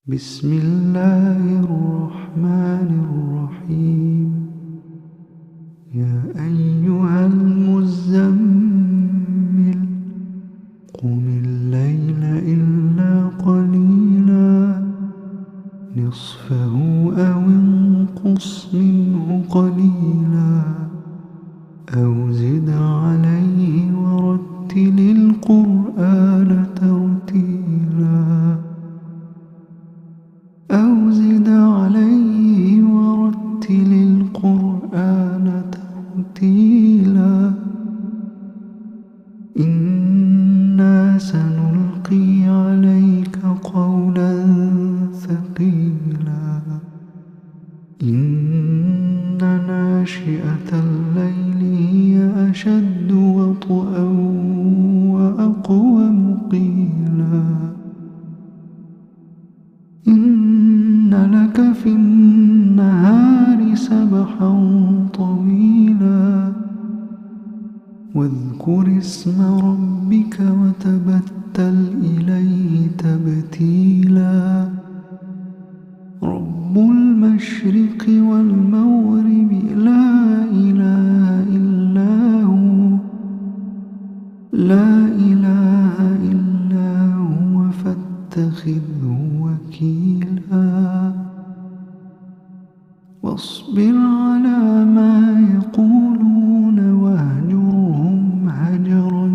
بسم الله الرحمن الرحيم. يا أيها المزمل قم الليل إلا قليلا نصفه أو انقص منه قليلا أو زد عليه ورتل القرآن ترتيلا أو زد عليه ورتل القرآن ترتيلا إنا سنلقي عليك قولا ثقيلا إن ناشئة الليل هي أشد وطئا وأقوم قيلا إن لك في النهار سبحا طويلا واذكر اسم ربك وتبتل إليه تبتيلا رب المشرق والمغرب لا إله إلا هو فاتخذه وكيلا واصبر على ما يقولون واهجرهم هجرا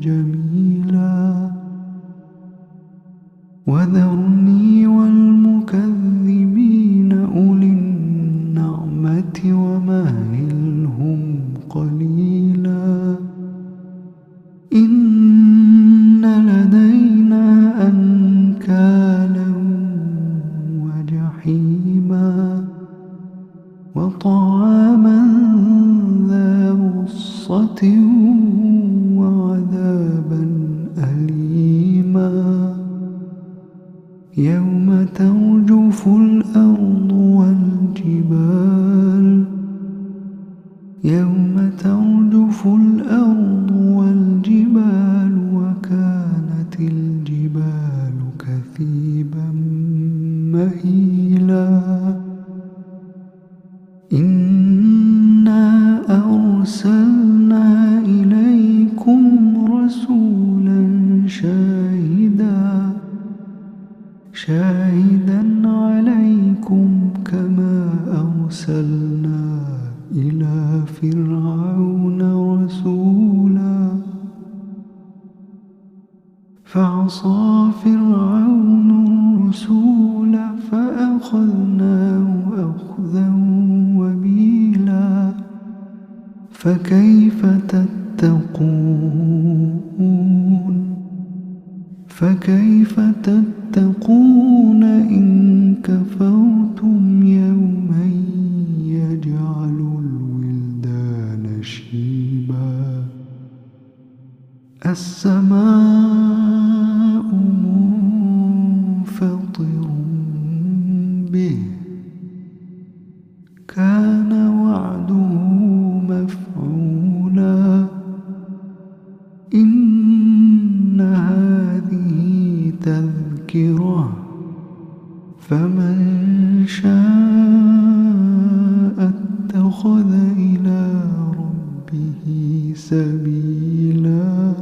جميلا وذرني والمكذبين أولي النعمة ومهلهم قليلا إن لدينا أنكالا وجحيما وطعاما ذا غصة وعذابا أليما يوم ترجف الأرض والجبال وكانت الجبال كثيبا مهيلا إنا أرسلنا إليكم رسولا شاهدا عليكم كما أرسلنا إلى فرعون رسولا فعصى فرعون الرسول فأخذناه أخذا وبيلا فكيف تتقون إن كفرتم يوما يجعل الولدان شيبا السماء منفطر به كان وعده مفعولا إن هذه تذكرة فمن شاء اتخذ إلى ربه سبيلا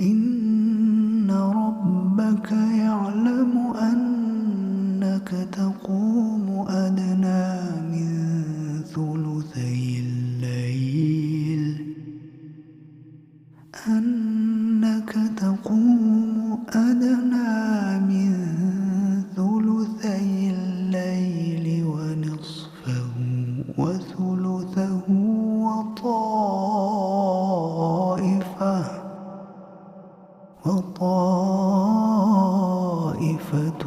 إن ربك يعلم أنك تقوم أدنى من ثلثي الليل ونصفه وثلثه وطائفة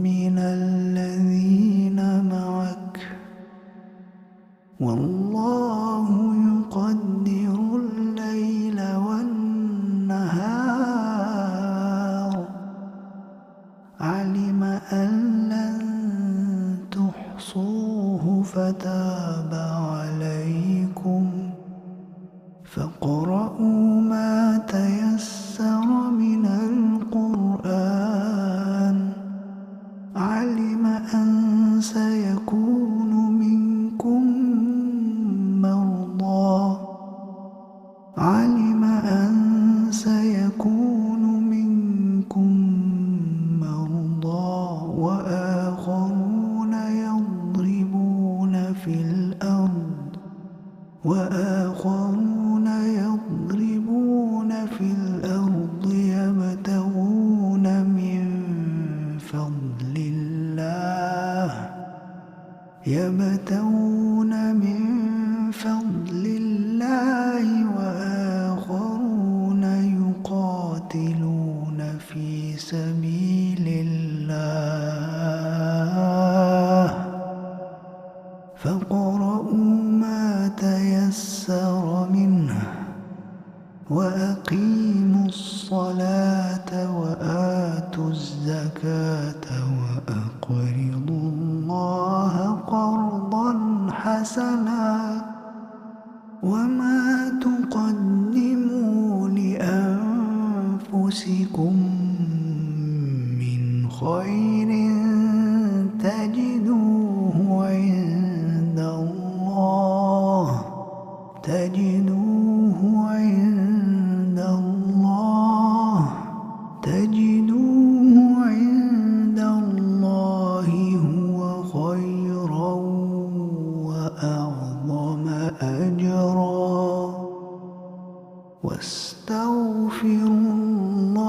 من الذين معك والله يقدر الليل والنهار علم أن لن تحصوه فتاب عليكم فاقرؤوا ما تيسر خير تجدوه عند الله تجدوه عند الله تجدوه عند الله هو خيرا وأعظم أجرا واستغفروا الله